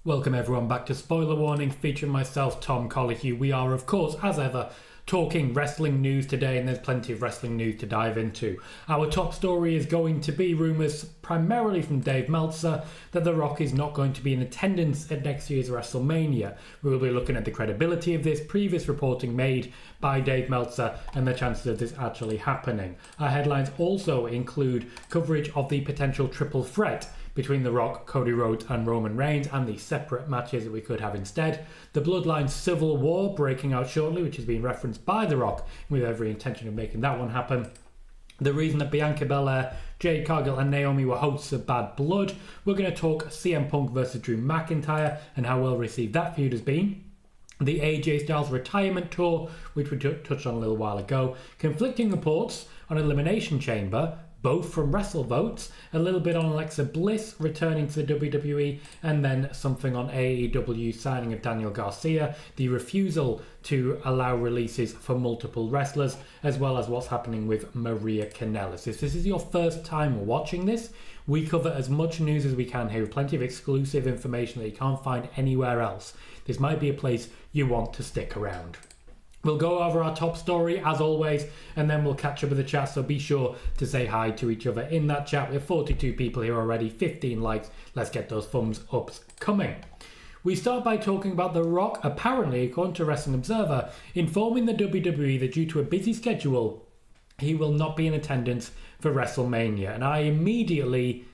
Welcome everyone back to Spoiler Warning, featuring myself, Tom Colohue. We are, of course, as ever, talking wrestling news today, and there's plenty of wrestling news to dive into. Our top story is going to be rumours, primarily from Dave Meltzer, that The Rock is not going to be in attendance at next year's WrestleMania. We will be looking at the credibility of this, previous reporting made by Dave Meltzer, and the chances of this actually happening. Our headlines also include coverage of the potential triple threat between The Rock, Cody Rhodes and Roman Reigns, and the separate matches that we could have instead. The Bloodline Civil War breaking out shortly, which has been referenced by The Rock with every intention of making that one happen. The reason that Bianca Belair, Jade Cargill and Naomi were hosts of Bad Blood. We're going to talk CM Punk versus Drew McIntyre and how well received that feud has been. The AJ Styles retirement tour, which we touched on a little while ago. Conflicting reports on Elimination Chamber, both from WrestleVotes, a little bit on Alexa Bliss returning to the WWE, and then something on AEW signing of Daniel Garcia, the refusal to allow releases for multiple wrestlers, as well as what's happening with Maria Kanellis. If this is your first time watching this, we cover as much news as we can here, with plenty of exclusive information that you can't find anywhere else. This might be a place you want to stick around. We'll go over our top story as always, and then we'll catch up with the chat, so be sure to say hi to each other in that chat. We have 42 people here already, 15 likes. Let's get those thumbs ups coming. We start by talking about The Rock, apparently, according to Wrestling Observer, informing the WWE that due to a busy schedule, he will not be in attendance for WrestleMania. And I immediately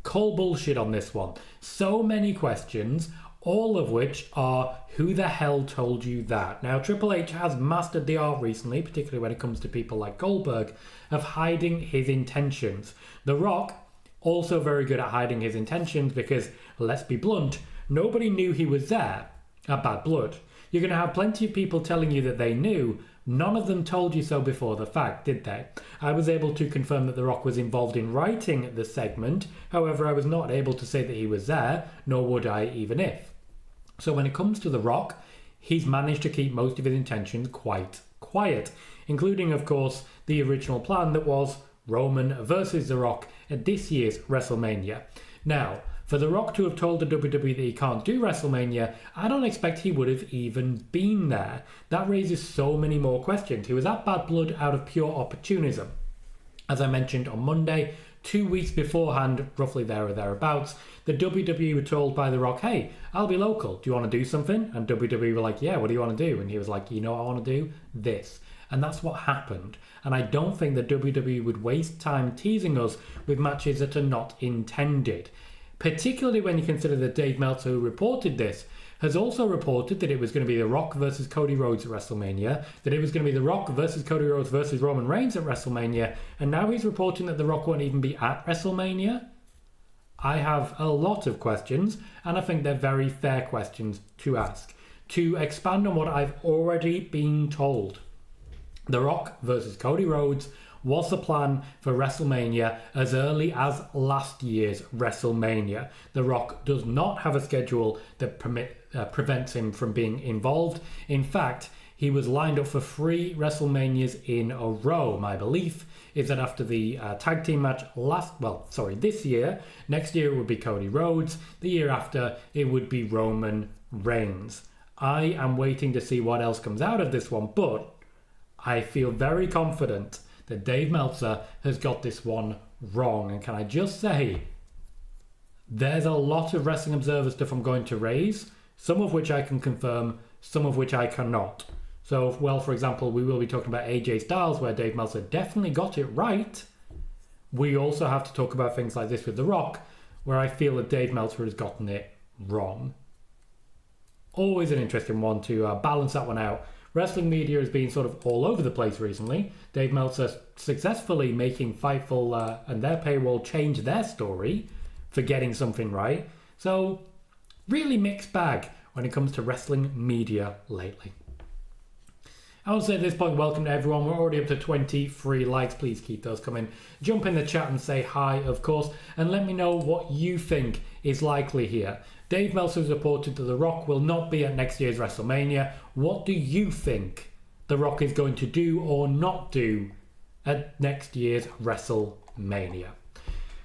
call bullshit on this one. So many questions, all of which are, who the hell told you that? Now, Triple H has mastered the art recently, particularly when it comes to people like Goldberg, of hiding his intentions. The Rock, also very good at hiding his intentions because, let's be blunt, nobody knew he was there at Bad Blood. You're going to have plenty of people telling you that they knew. None of them told you so before the fact, did they? I was able to confirm that The Rock was involved in writing the segment. However, I was not able to say that he was there, nor would I even if. So when it comes to The Rock, he's managed to keep most of his intentions quite quiet, including, of course, the original plan that was Roman versus The Rock at this year's WrestleMania. Now, for The Rock to have told the WWE that he can't do WrestleMania, I don't expect he would have even been there. That raises so many more questions. He was at Bad Blood out of pure opportunism. As I mentioned on Monday, 2 weeks beforehand, roughly there or thereabouts, the WWE were told by The Rock, hey, I'll be local. Do you want to do something? And WWE were like, yeah, what do you want to do? And he was like, you know what I want to do? This. And that's what happened. And I don't think the WWE would waste time teasing us with matches that are not intended. Particularly when you consider that Dave Meltzer, who reported this, has also reported that it was going to be The Rock versus Cody Rhodes at WrestleMania, that it was going to be The Rock versus Cody Rhodes versus Roman Reigns at WrestleMania, and now he's reporting that The Rock won't even be at WrestleMania. I have a lot of questions, and I think they're very fair questions to ask. To expand on what I've already been told, The Rock versus Cody Rhodes was the plan for WrestleMania as early as last year's WrestleMania. The Rock does not have a schedule that prevents him from being involved. In fact, he was lined up for 3 WrestleManias in a row. My belief is that after the tag team match this year, next year it would be Cody Rhodes, the year after it would be Roman Reigns. I am waiting to see what else comes out of this one, but I feel very confident that Dave Meltzer has got this one wrong. And can I just say, there's a lot of Wrestling Observer stuff I'm going to raise, some of which I can confirm, some of which I cannot. So, well, for example, we will be talking about AJ Styles, where Dave Meltzer definitely got it right. We also have to talk about things like this with The Rock, where I feel that Dave Meltzer has gotten it wrong. Always an interesting one to balance that one out. Wrestling media has been sort of all over the place recently. Dave Meltzer successfully making Fightful and their paywall change their story for getting something right. So, really mixed bag when it comes to wrestling media lately. I would say at this point, welcome to everyone. We're already up to 23 likes. Please keep those coming. Jump in the chat and say hi, of course, and let me know what you think is likely here. Dave Meltzer has reported that The Rock will not be at next year's WrestleMania. What do you think The Rock is going to do or not do at next year's WrestleMania?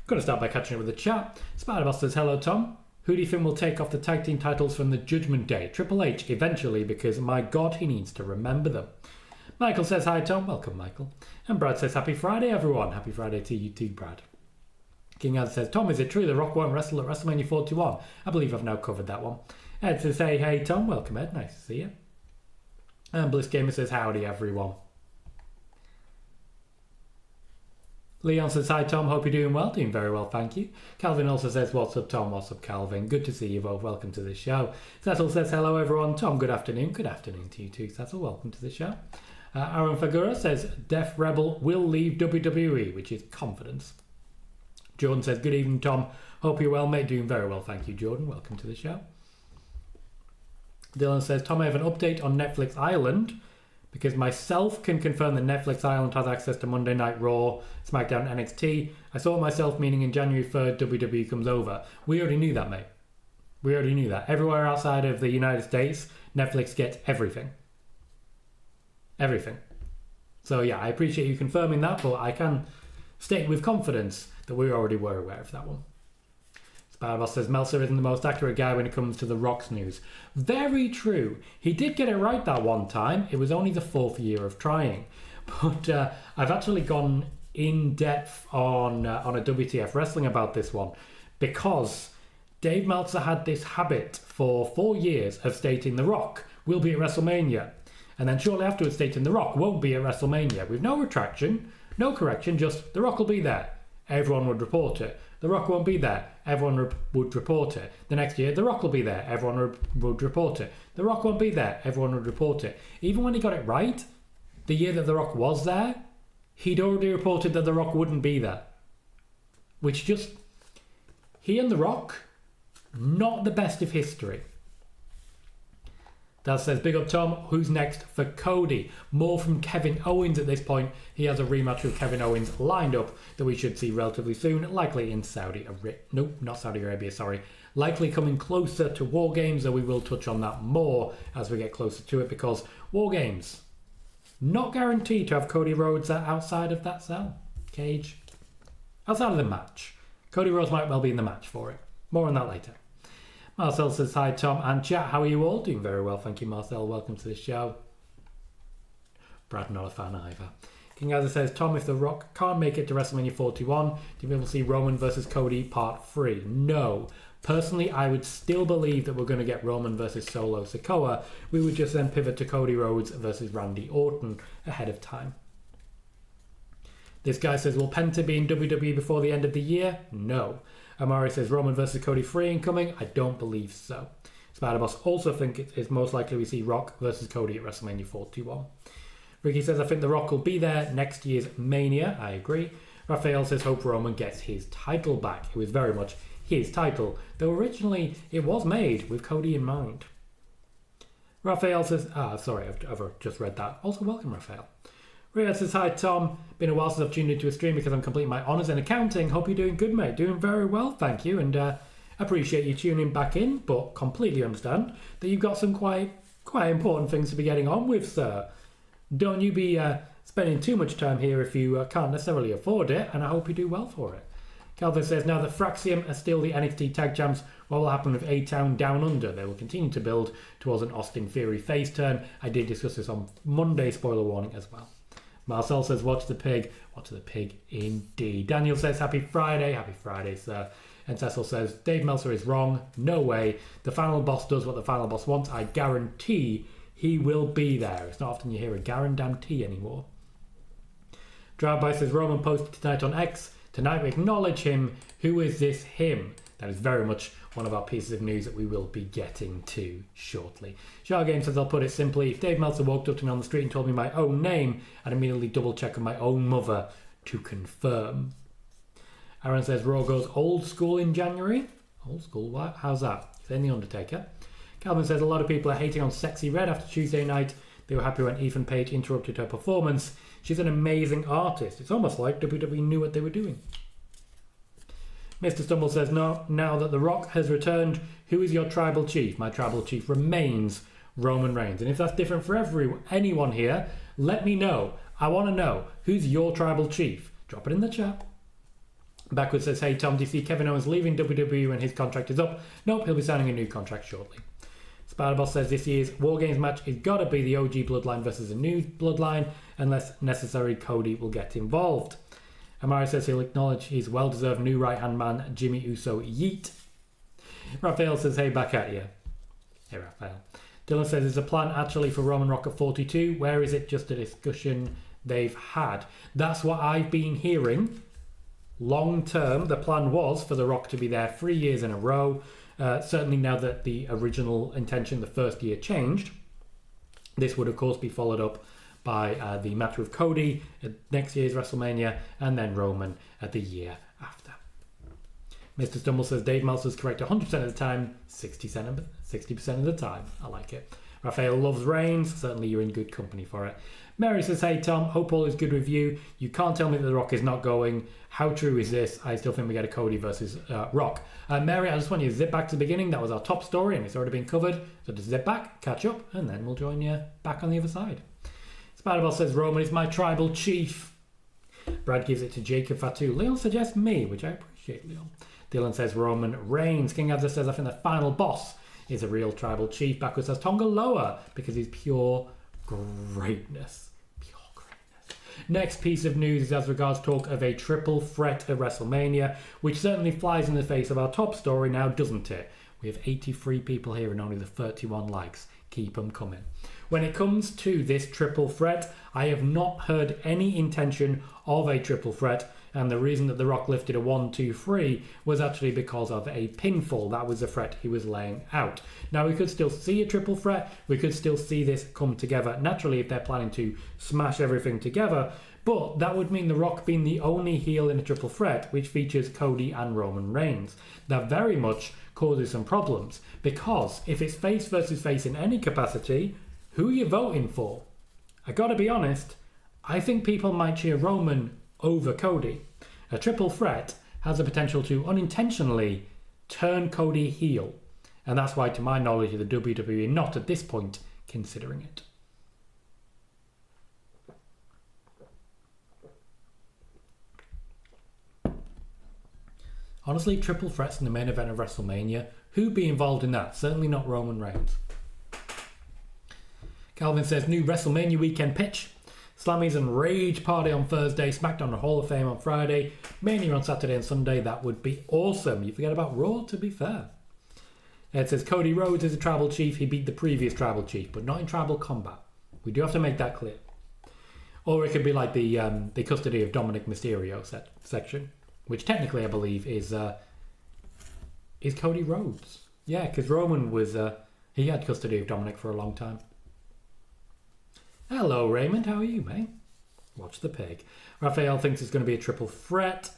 Going to start by catching up with the chat. Spider-Boss says, hello, Tom. Who do you think will take off the tag team titles from the Judgment Day? Triple H eventually, because my God, he needs to remember them. Michael says hi, Tom. Welcome, Michael. And Brad says happy Friday, everyone. Happy Friday to you too, Brad. King Ad says, Tom, is it true The Rock won't wrestle at WrestleMania 41? I believe I've now covered that one. Ed says, hey, Tom. Welcome, Ed. Nice to see you. And Bliss Gamer says, howdy, everyone. Leon says, hi, Tom. Hope you're doing well. Doing very well, thank you. Calvin also says, what's up, Tom? What's up, Calvin? Good to see you both. Welcome to the show. Cecil says, hello, everyone. Tom, good afternoon. Good afternoon to you too, Cecil. Welcome to the show. Aaron Fagura says, Def Rebel will leave WWE, which is confidence. Jordan says, good evening, Tom. Hope you're well, mate. Doing very well, thank you, Jordan. Welcome to the show. Dylan says, Tom, I have an update on Netflix Ireland, because myself can confirm that Netflix Ireland has access to Monday Night Raw, SmackDown, NXT. I saw it myself, meaning in January 3rd, WWE comes over. We already knew that, mate. We already knew that. Everywhere outside of the United States, Netflix gets everything. Everything. So yeah, I appreciate you confirming that, but I can state with confidence that we already were aware of that one. Spider-Boss says, Meltzer isn't the most accurate guy when it comes to The Rock's news. Very true. He did get it right that one time. It was only the 4th year of trying. But I've actually gone in depth on a WTF Wrestling about this one, because Dave Meltzer had this habit for 4 years of stating The Rock will be at WrestleMania. And then shortly afterwards stating The Rock won't be at WrestleMania. With no retraction, no correction, just The Rock will be there. Everyone would report it. The Rock won't be there. Everyone would report it. The next year, The Rock will be there. Everyone would report it. The Rock won't be there. Everyone would report it. Even when he got it right, the year that The Rock was there, he'd already reported that The Rock wouldn't be there. Which just... He and The Rock, not the best of history. Dad says, big up Tom, who's next for Cody? More from Kevin Owens at this point. He has a rematch with Kevin Owens lined up that we should see relatively soon, likely in Saudi Arabia. Nope, not Saudi Arabia, sorry. Likely coming closer to War Games, though we will touch on that more as we get closer to it, because War Games, not guaranteed to have Cody Rhodes outside of that cell. Cage. Outside of the match. Cody Rhodes might well be in the match for it. More on that later. Marcel says, hi Tom and chat, how are you all? Doing very well, thank you Marcel, welcome to the show. Brad, not a fan either. King Azza says, Tom, if The Rock can't make it to WrestleMania 41, do you think we'll see Roman versus Cody part 3? No. Personally, I would still believe that we're going to get Roman versus Solo Sikoa. We would just then pivot to Cody Rhodes versus Randy Orton ahead of time. This guy says, will Penta be in WWE before the end of the year? No. Amari says, Roman versus Cody 3 incoming? I don't believe so. Spider-Boss also think it's most likely we see Rock versus Cody at WrestleMania 41. Ricky says, I think The Rock will be there next year's Mania. I agree. Raphael says, hope Roman gets his title back. It was very much his title, though originally it was made with Cody in mind. Raphael says, sorry, I've just read that. Also, welcome, Raphael. Riyad says, hi Tom, been a while since I've tuned into a stream because I'm completing my honours in accounting. Hope you're doing good, mate. Doing very well, thank you, and appreciate you tuning back in, but completely understand that you've got some quite important things to be getting on with, sir. Don't you be spending too much time here if you can't necessarily afford it, and I hope you do well for it. Calvin says, now that Fraxium are still the NXT Tag Champs, what will happen with A-Town Down Under? They will continue to build towards an Austin Theory face turn. I did discuss this on Monday, spoiler warning as well. Marcel says, watch the pig. Watch the pig indeed. Daniel says, happy Friday. Happy Friday, sir. And Cecil says, Dave Meltzer is wrong. No way. The final boss does what the final boss wants. I guarantee he will be there. It's not often you hear a guarantee anymore. Drive-by says, Roman posted tonight on X. Tonight we acknowledge him. Who is this him? That is very much one of our pieces of news that we will be getting to shortly. Shard Game says, I'll put it simply, if Dave Meltzer walked up to me on the street and told me my own name, I'd immediately double check with my own mother to confirm. Aaron says, Raw goes old school in January. Old school? What? How's that? Saying The Undertaker. Calvin says, a lot of people are hating on Sexy Red after Tuesday night. They were happy when Ethan Page interrupted her performance. She's an amazing artist. It's almost like WWE knew what they were doing. Mr. Stumble says, no, now that The Rock has returned, who is your tribal chief? My tribal chief remains Roman Reigns. And if that's different for anyone here, let me know. I want to know, who's your tribal chief? Drop it in the chat. Backwards says, hey Tom, do you see Kevin Owens leaving WWE when his contract is up? Nope, he'll be signing a new contract shortly. Spiderboss says this year's War Games match is gotta be the OG Bloodline versus a new Bloodline, unless necessary Cody will get involved. Amari says he'll acknowledge his well-deserved new right-hand man, Jimmy Uso Yeet. Raphael says, hey, back at you. Hey, Raphael. Dylan says, is the plan actually for Roman Rock at 42? Where is it just a discussion they've had? That's what I've been hearing. Long term, the plan was for The Rock to be there 3 years in a row. Certainly now that the original intention the first year changed, this would of course be followed up by the match with Cody at next year's WrestleMania, and then Roman at the year after. Mr. Stumble says Dave Meltzer's correct 100% of the time, 60% of the time. I like it. Raphael loves Reigns. Certainly you're in good company for it. Mary says, hey Tom, hope all is good with you. You can't tell me that The Rock is not going. How true is this? I still think we get a Cody versus Rock. Mary, I just want you to zip back to the beginning. That was our top story and it's already been covered. So just zip back, catch up, and then we'll join you back on the other side. Spiderball says Roman is my tribal chief. Brad gives it to Jacob Fatu. Leon suggests me, which I appreciate, Leon. Dylan says Roman Reigns. King Abza says I think the final boss is a real tribal chief. Backwards says Tonga Loa because he's pure greatness. Pure greatness. Next piece of news is as regards talk of a triple threat at WrestleMania, which certainly flies in the face of our top story now, doesn't it? We have 83 people here and only the 31 likes. Keep them coming. When it comes to this triple threat, I have not heard any intention of a triple threat, and the reason that The Rock lifted a 1, 2, 3 was actually because of a pinfall. That was the threat he was laying out. Now, we could still see a triple threat. We could still see this come together naturally if they're planning to smash everything together, but that would mean The Rock being the only heel in a triple threat, which features Cody and Roman Reigns. That very much causes some problems, because if it's face versus face in any capacity, who are you voting for? I gotta be honest, I think people might cheer Roman over Cody. A triple threat has the potential to unintentionally turn Cody heel, and that's why, to my knowledge, the WWE not at this point considering it. Honestly, triple threats in the main event of WrestleMania, who'd be involved in that? Certainly not Roman Reigns. Calvin says, new WrestleMania weekend pitch. Slammies and Rage Party on Thursday, SmackDown and Hall of Fame on Friday, Mania on Saturday and Sunday. That would be awesome. You forget about Raw, to be fair. It says, Cody Rhodes is a tribal chief. He beat the previous tribal chief, but not in tribal combat. We do have to make that clear. Or it could be like the custody of Dominic Mysterio section, which technically I believe is Cody Rhodes. Yeah, because Roman was he had custody of Dominic for a long time. Hello Raymond, how are you, mate? Watch the pig. Raphael thinks it's going to be a triple threat.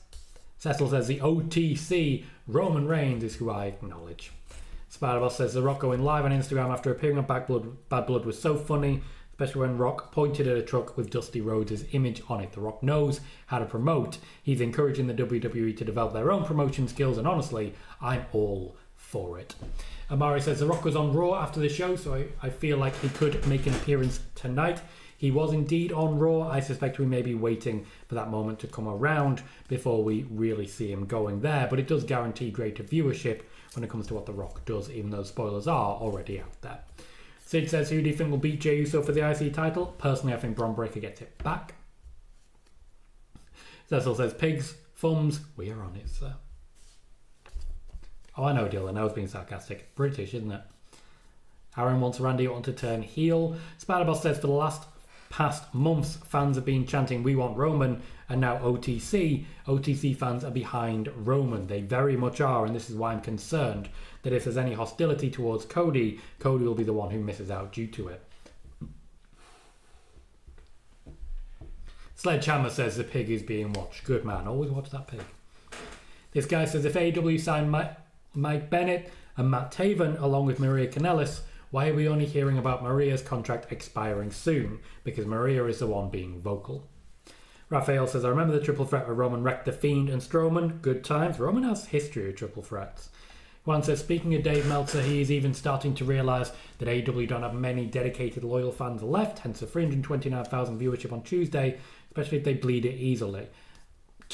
Cecil says the OTC Roman Reigns is who I acknowledge. Spiderboss says The Rock going live on Instagram after appearing on Bad Blood was so funny, especially when Rock pointed at a truck with Dusty Rhodes' image on it. The Rock knows how to promote. He's encouraging the WWE to develop their own promotion skills, and honestly, I'm all for it. Amari says The Rock was on Raw after the show, so I feel like he could make an appearance tonight. He was indeed on Raw. I suspect we may be waiting for that moment to come around before we really see him going there, but it does guarantee greater viewership when it comes to what The Rock does, even though spoilers are already out there. Sid says, who do you think will beat Jey Uso for the IC title? Personally, I think Bron Breakker gets it back. Cecil says, pigs, thumbs, we are on it, sir. Oh, I know, Dylan. I was being sarcastic. British, isn't it? Aaron wants Randy Orton to turn heel. Spiderboss says, for the past months, fans have been chanting, we want Roman, and now OTC. OTC fans are behind Roman. They very much are, and this is why I'm concerned that if there's any hostility towards Cody, Cody will be the one who misses out due to it. Sledgehammer says the pig is being watched. Good man. Always watch that pig. This guy says, if AEW signed Mike Bennett and Matt Taven along with Maria Kanellis, why are we only hearing about Maria's contract expiring soon? Because Maria is the one being vocal. Raphael says, I remember the triple threat where Roman wrecked The Fiend and Strowman. Good times. Roman has history of triple threats. Juan says, speaking of Dave Meltzer, he is even starting to realise that AEW don't have many dedicated loyal fans left, hence the 329,000 viewership on Tuesday, especially if they bleed it easily.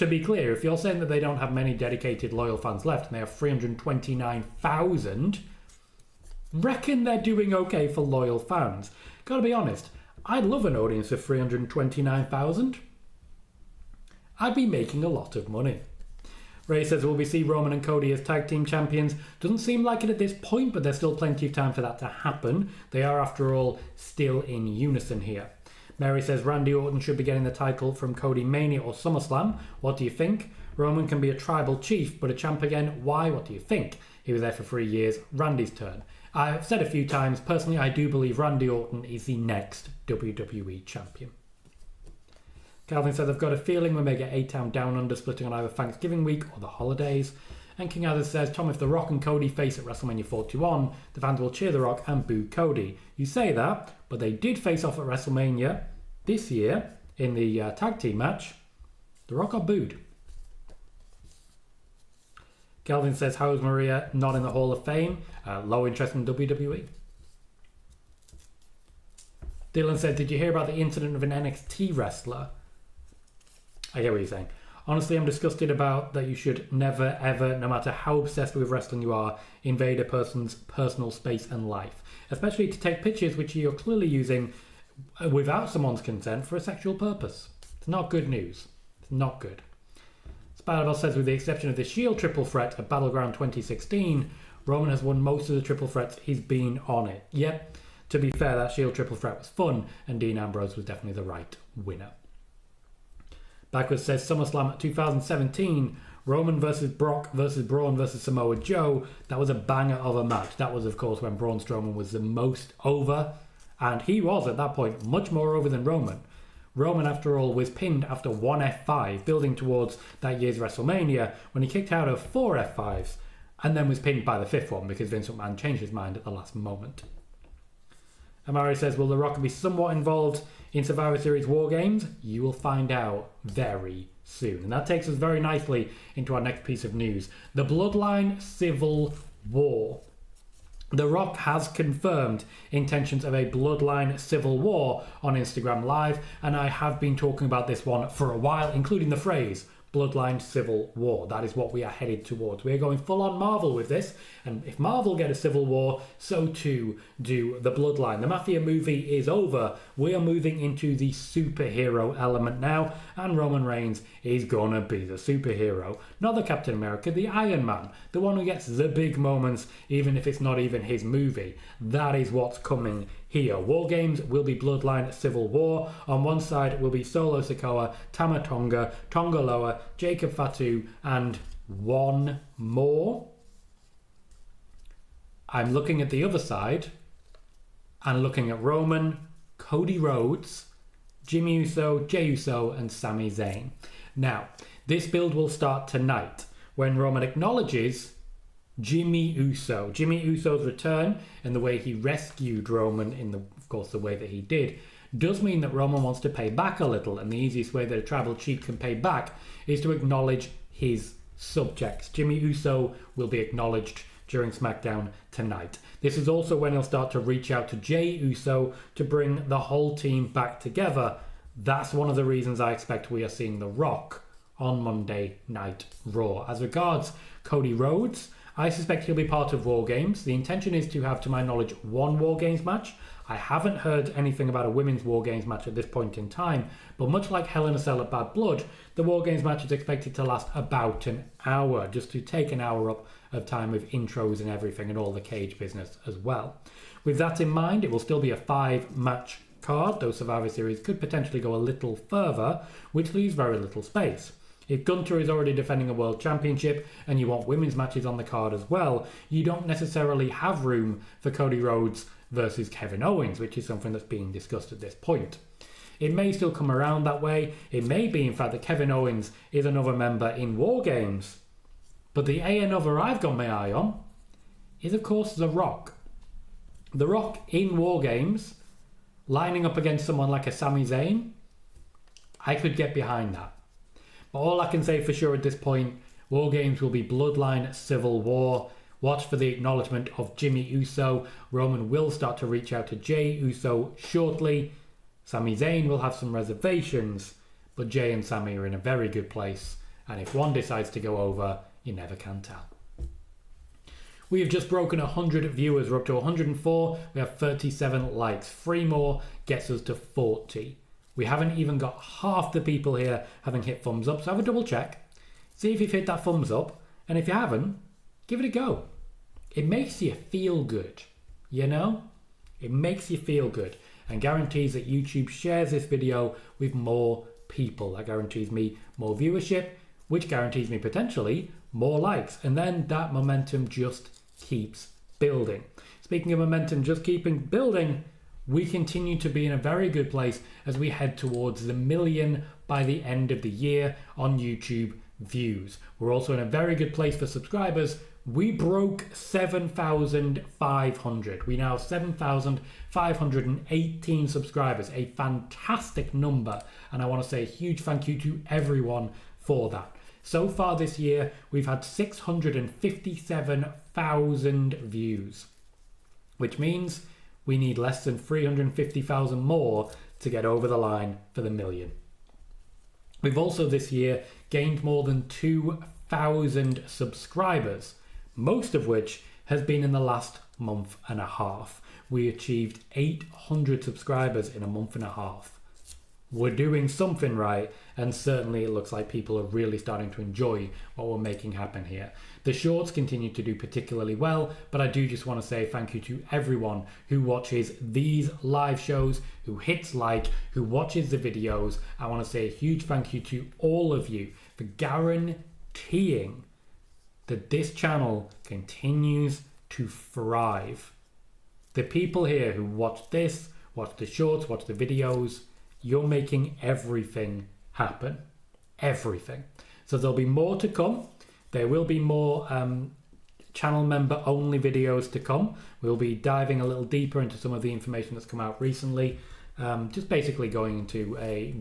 to be clear, if you're saying that they don't have many dedicated loyal fans left and they have 329,000, reckon they're doing okay for loyal fans. Gotta be honest, I'd love an audience of 329,000. I'd be making a lot of money. Ray says, will we see Roman and Cody as tag team champions? Doesn't seem like it at this point, but there's still plenty of time for that to happen. They are, after all, still in unison here. Mary says, Randy Orton should be getting the title from Cody Mania or SummerSlam. What do you think? Roman can be a tribal chief, but a champ again? Why? What do you think? He was there for 3 years. Randy's turn. I've said a few times, personally, I do believe Randy Orton is the next WWE champion. Calvin says, I've got a feeling we may get A-Town Down Under splitting on either Thanksgiving week or the holidays. And King Adams says, Tom, if The Rock and Cody face at WrestleMania 41, the fans will cheer The Rock and boo Cody. You say that, but they did face off at WrestleMania this year in the tag team match. The Rock got booed. Kelvin says, how is Maria not in the Hall of Fame? Low interest in WWE. Dylan said, did you hear about the incident of an NXT wrestler? I get what you're saying. Honestly, I'm disgusted about that you should never, ever, no matter how obsessed with wrestling you are, invade a person's personal space and life. Especially to take pictures which you're clearly using without someone's consent for a sexual purpose. It's not good news. It's not good. Spider-Bell says, with the exception of the Shield triple threat at Battleground 2016, Roman has won most of the triple threats he's been on it. Yep, to be fair, that Shield triple threat was fun, and Dean Ambrose was definitely the right winner. Backwards says, SummerSlam 2017, Roman versus Brock versus Braun versus Samoa Joe. That was a banger of a match. That was, of course, when Braun Strowman was the most over, and he was, at that point, much more over than Roman. Roman, after all, was pinned after one F5, building towards that year's WrestleMania, when he kicked out of 4 F5s, and then was pinned by the 5th one, because Vince McMahon changed his mind at the last moment. Amari says, will The Rock be somewhat involved in Survivor Series War Games? You will find out very soon. And that takes us very nicely into our next piece of news. The Bloodline Civil War. The Rock has confirmed intentions of a Bloodline Civil War on Instagram Live, and I have been talking about this one for a while, including the phrase Bloodline Civil War. That is what we are headed towards. We are going full on Marvel with this, and if Marvel get a Civil War, so too do the Bloodline. The Mafia movie is over. We are moving into the superhero element now, and Roman Reigns is gonna be the superhero. Not the Captain America, the Iron Man. The one who gets the big moments, even if it's not even his movie. That is what's coming here. War Games will be Bloodline Civil War. On one side will be Solo Sikoa, Tama Tonga, Tonga Loa, Jacob Fatu, and one more. I'm looking at the other side and looking at Roman, Cody Rhodes, Jimmy Uso, Jey Uso, and Sami Zayn. Now, this build will start tonight when Roman acknowledges Jimmy Uso. Jimmy Uso's return and the way he rescued Roman in of course, the way that he did, does mean that Roman wants to pay back a little, and the easiest way that a tribal chief can pay back is to acknowledge his subjects. Jimmy Uso will be acknowledged during SmackDown tonight. This is also when he'll start to reach out to Jey Uso to bring the whole team back together. That's one of the reasons I expect we are seeing The Rock on Monday Night Raw. As regards Cody Rhodes, I suspect he'll be part of War Games. The intention is to have, to my knowledge, one War Games match. I haven't heard anything about a women's War Games match at this point in time, but much like Hell in a Cell at Bad Blood, the War Games match is expected to last about an hour, just to take an hour up of time with intros and everything and all the cage business as well. With that in mind, it will still be a 5-match card, though Survivor Series could potentially go a little further, which leaves very little space. If Gunther is already defending a world championship and you want women's matches on the card as well, you don't necessarily have room for Cody Rhodes versus Kevin Owens, which is something that's being discussed at this point. It may still come around that way. It may be, in fact, that Kevin Owens is another member in War Games. But the another I've got my eye on is, of course, The Rock. The Rock in War Games, lining up against someone like a Sami Zayn, I could get behind that. But all I can say for sure at this point, War Games will be Bloodline Civil War. Watch for the acknowledgement of Jimmy Uso. Roman will start to reach out to Jey Uso shortly. Sami Zayn will have some reservations, but Jey and Sami are in a very good place, And if one decides to go over, you never can tell. We have just broken 100 viewers. We're up to 104. We have 37 likes. 3 more gets us to 40. We haven't even got half the people here having hit thumbs up. So have a double check. See if you've hit that thumbs up. And if you haven't, give it a go. It makes you feel good. You know? It makes you feel good. And guarantees that YouTube shares this video with more people. That guarantees me more viewership, which guarantees me potentially more likes. And then that momentum just keeps building. Speaking of momentum just keeping building, we continue to be in a very good place as we head towards the 1 million by the end of the year on YouTube views. We're also in a very good place for subscribers. We broke 7,500. We now have 7,518 subscribers, a fantastic number. And I want to say a huge thank you to everyone for that. So far this year, we've had 657,000 views, which means we need less than 350,000 more to get over the line for the 1 million. We've also this year gained more than 2,000 subscribers, most of which has been in the last month and a half. We achieved 800 subscribers in a month and a half. We're doing something right, and certainly it looks like people are really starting to enjoy what we're making happen here. The shorts continue to do particularly well, but I do just want to say thank you to everyone who watches these live shows, who hits like, who watches the videos. I want to say a huge thank you to all of you for guaranteeing that this channel continues to thrive. The people here who watch this, watch the shorts, watch the videos, you're making everything happen. Everything. So there'll be more to come. There will be more channel member only videos to come. We'll be diving a little deeper into some of the information that's come out recently. Just basically going into a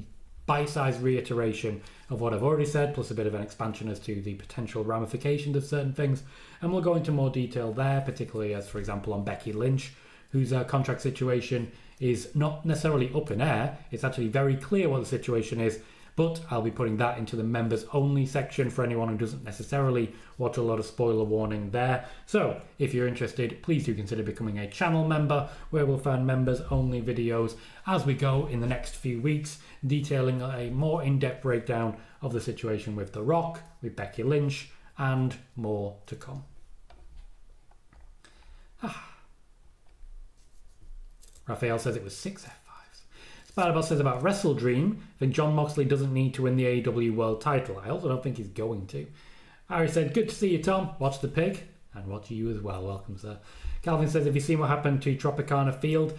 bite-sized reiteration of what I've already said, plus a bit of an expansion as to the potential ramifications of certain things. And we'll go into more detail there, particularly as, for example, on Becky Lynch, whose contract situation is not necessarily up in air. It's actually very clear what the situation is, but I'll be putting that into the members only section for anyone who doesn't necessarily watch a lot of spoiler warning there. So if you're interested, please do consider becoming a channel member, where we'll find members only videos as we go in the next few weeks, detailing a more in-depth breakdown of the situation with The Rock, with Becky Lynch, and more to come. Raphael says it was 6 F5s. Spider-Bell says about Wrestle Dream, I think Jon Moxley doesn't need to win the AEW World title. I also don't think he's going to. Harry said, good to see you, Tom. Watch the pig. And watch you as well. Welcome, sir. Calvin says, have you seen what happened to Tropicana Field?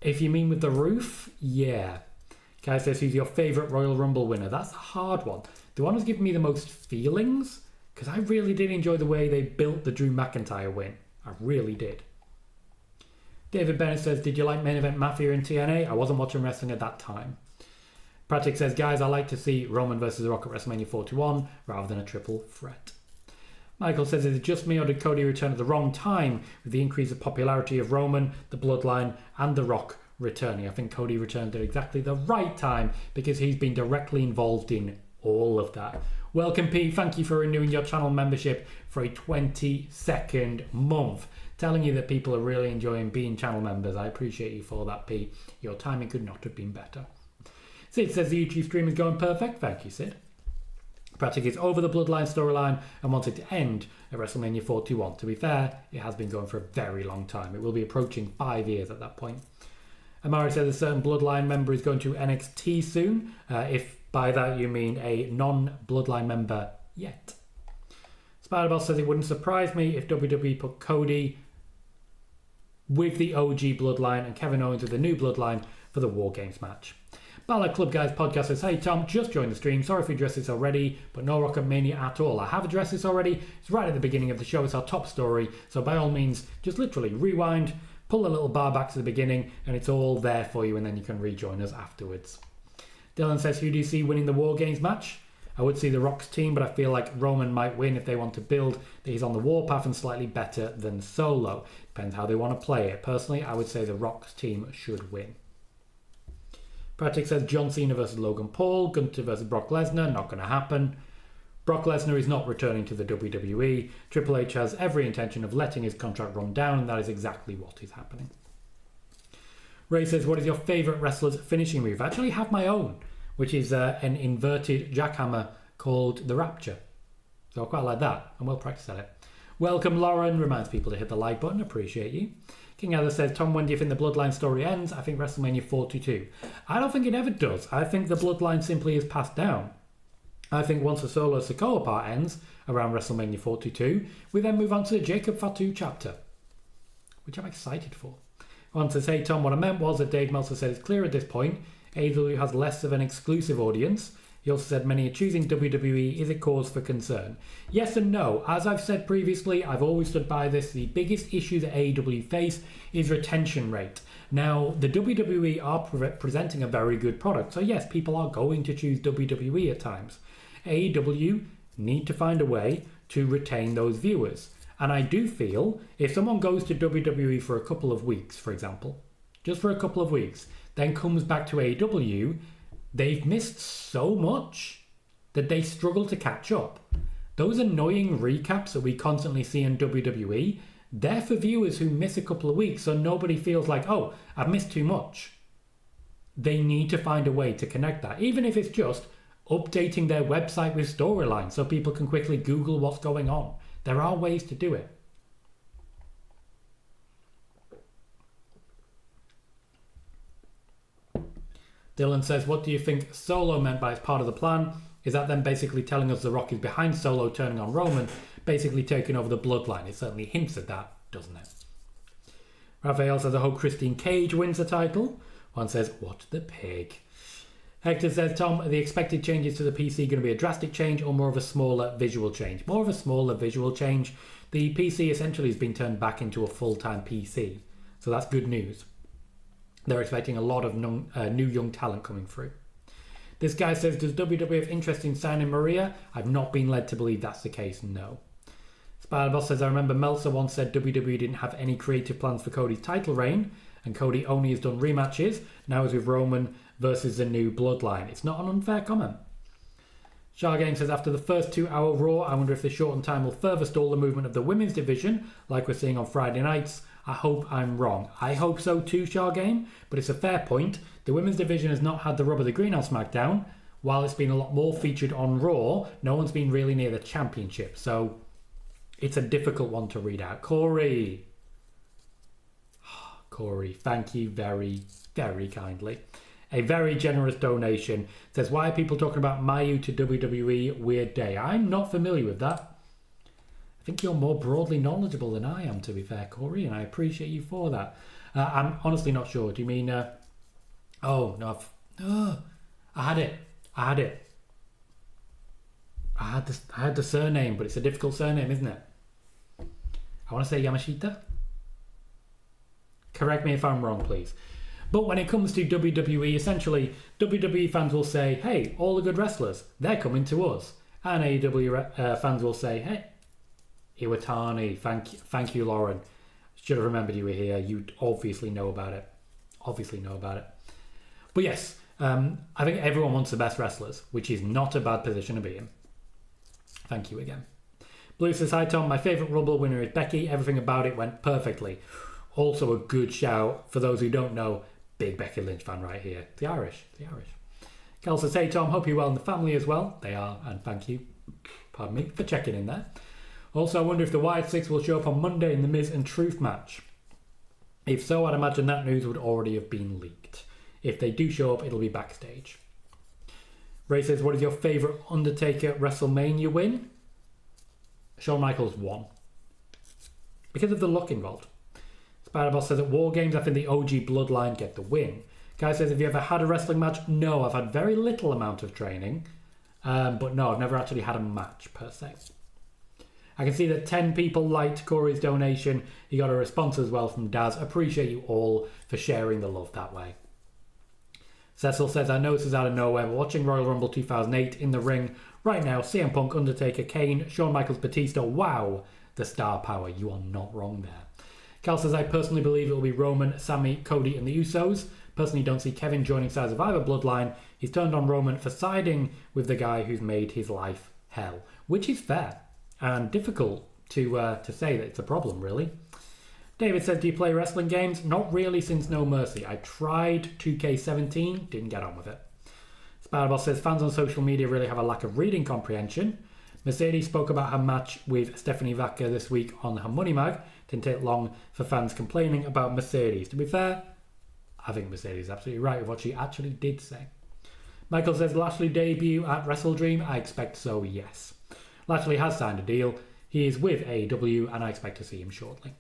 If you mean with the roof, yeah. Kai says, who's your favourite Royal Rumble winner? That's a hard one. The one who's given me the most feelings, because I really did enjoy the way they built the Drew McIntyre win. I really did. David Bennett says, did you like Main Event Mafia in TNA? I wasn't watching wrestling at that time. Pratik says, guys, I like to see Roman versus The Rock at WrestleMania 41 rather than a triple threat. Michael says, is it just me or did Cody return at the wrong time with the increase of popularity of Roman, the Bloodline, and The Rock returning? I think Cody returned at exactly the right time because he's been directly involved in all of that. Welcome, Pete. Thank you for renewing your channel membership for a 22nd month. Telling you that people are really enjoying being channel members. I appreciate you for that, Pete. Your timing could not have been better. Sid says the YouTube stream is going perfect. Thank you, Sid. Pratik is over the Bloodline storyline and wanted to end at WrestleMania 41. To be fair, it has been going for a very long time. It will be approaching 5 years at that point. Amari says a certain Bloodline member is going to NXT soon. If by that you mean a non-Bloodline member yet. Spider-Bell says it wouldn't surprise me if WWE put Cody with the OG Bloodline and Kevin Owens with the new Bloodline for the War Games match. Ballad Club Guys podcast says, hey Tom, just joined the stream. Sorry if we addressed this already, but no Rock'n'Mania at all. I have addressed this already. It's right at the beginning of the show. It's our top story. So by all means, just literally rewind, pull a little bar back to the beginning, and it's all there for you, and then you can rejoin us afterwards. Dylan says, who do you see winning the War Games match? I would see The Rock's team, but I feel like Roman might win if they want to build that he's on the warpath and slightly better than Solo. Depends how they want to play it. Personally, I would say The Rock's team should win. Pratik says John Cena versus Logan Paul, Gunther versus Brock Lesnar, not going to happen. Brock Lesnar is not returning to the WWE. Triple H has every intention of letting his contract run down, and that is exactly what is happening. Ray says, what is your favourite wrestler's finishing move? I actually have my own, which is an inverted jackhammer called the Rapture. So I quite like that, and we'll practice at it. Welcome, Lauren. Reminds people to hit the like button. Appreciate you. King Heather says, Tom, when do you think the Bloodline story ends? I think WrestleMania 42. I don't think it ever does. I think the Bloodline simply is passed down. I think once the Solo Sikoa part ends, around WrestleMania 42, we then move on to the Jacob Fatu chapter, which I'm excited for. I want to say, Tom, what I meant was that Dave Meltzer said it's clear at this point, AEW has less of an exclusive audience. He also said many are choosing WWE. Is it cause for concern? Yes and no. As I've said previously, I've always stood by this. The biggest issue that AEW face is retention rate. Now, the WWE are presenting a very good product. So yes, people are going to choose WWE at times. AEW need to find a way to retain those viewers. And I do feel if someone goes to WWE for a couple of weeks, for example, just for a couple of weeks, then comes back to AEW, they've missed so much that they struggle to catch up. Those annoying recaps that we constantly see in WWE, they're for viewers who miss a couple of weeks, so nobody feels like, oh, I've missed too much. They need to find a way to connect that, even if it's just updating their website with storylines so people can quickly Google what's going on. There are ways to do it. Dylan says, what do you think Solo meant by it's part of the plan? Is that then basically telling us The Rock is behind Solo turning on Roman, basically taking over the bloodline? It certainly hints at that, doesn't it? Raphael says, I hope Christine Cage wins the title. One says, what the pig? Hector says, Tom, are the expected changes to the PC going to be a drastic change or more of a smaller visual change? More of a smaller visual change. The PC essentially has been turned back into a full-time PC. So that's good news. They're expecting a lot of new young talent coming through. This guy says, does WWE have interest in signing Maria? I've not been led to believe that's the case, no. Spiderboss says, I remember Meltzer once said WWE didn't have any creative plans for Cody's title reign, and Cody only has done rematches, now is with Roman versus the new Bloodline. It's not an unfair comment. Shargame says, after the first 2-hour Raw, I wonder if the shortened time will further stall the movement of the women's division, like we're seeing on Friday nights. I hope I'm wrong. I hope so too, Shargame, but it's a fair point. The women's division has not had the rub of the green on SmackDown. While it's been a lot more featured on Raw, no one's been really near the championship, so it's a difficult one to read out. Corey, thank you very, very kindly. A very generous donation. Says, why are people talking about Mayu to WWE? Weird day. I'm not familiar with that. I think you're more broadly knowledgeable than I am, to be fair, Corey, and I appreciate you for that. I'm honestly not sure. Do you mean... oh, no. I had it. I had the surname, but it's a difficult surname, isn't it? I want to say Yamashita. Correct me if I'm wrong, please. But when it comes to WWE, essentially, WWE fans will say, hey, all the good wrestlers, they're coming to us. And AEW fans will say, hey, Iwatani, thank you, Lauren. Should have remembered you were here. You obviously know about it. But yes, I think everyone wants the best wrestlers, which is not a bad position to be in. Thank you again. Blue says, hi Tom, my favourite Rumble winner is Becky. Everything about it went perfectly. Also a good shout. For those who don't know, big Becky Lynch fan right here. The Irish. Cal says, hey Tom, hope you're well and the family as well. They are, and thank you, pardon me, for checking in there. Also, I wonder if the Wyatt Six will show up on Monday in the Miz and Truth match. If so, I'd imagine that news would already have been leaked. If they do show up, it'll be backstage. Ray says, what is your favourite Undertaker WrestleMania win? Shawn Michaels won. Because of the luck involved. Spiderboss says, at War Games, I think the OG Bloodline get the win. Guy says, have you ever had a wrestling match? No, I've had very little amount of training. But no, I've never actually had a match per se. I can see that 10 people liked Corey's donation. He got a response as well from Daz. Appreciate you all for sharing the love that way. Cecil says, I know this is out of nowhere, but watching Royal Rumble 2008 in the ring right now, CM Punk, Undertaker, Kane, Shawn Michaels, Batista, wow, the star power. You are not wrong there. Cal says, I personally believe it will be Roman, Sami, Cody and the Usos. Personally don't see Kevin joining Survivor Bloodline. He's turned on Roman for siding with the guy who's made his life hell. which is fair and difficult to say that it's a problem, really. David says, do you play wrestling games? Not really since No Mercy. I tried 2K17, didn't get on with it. Spiderboss says, fans on social media really have a lack of reading comprehension. Mercedes spoke about her match with Stephanie Vaca this week on her Money Mag. Didn't take long for fans complaining about Mercedes. To be fair, I think Mercedes is absolutely right with what she actually did say. Michael says, Lashley debut at WrestleDream? I expect so, yes. Lashley has signed a deal. He is with AEW and I expect to see him shortly.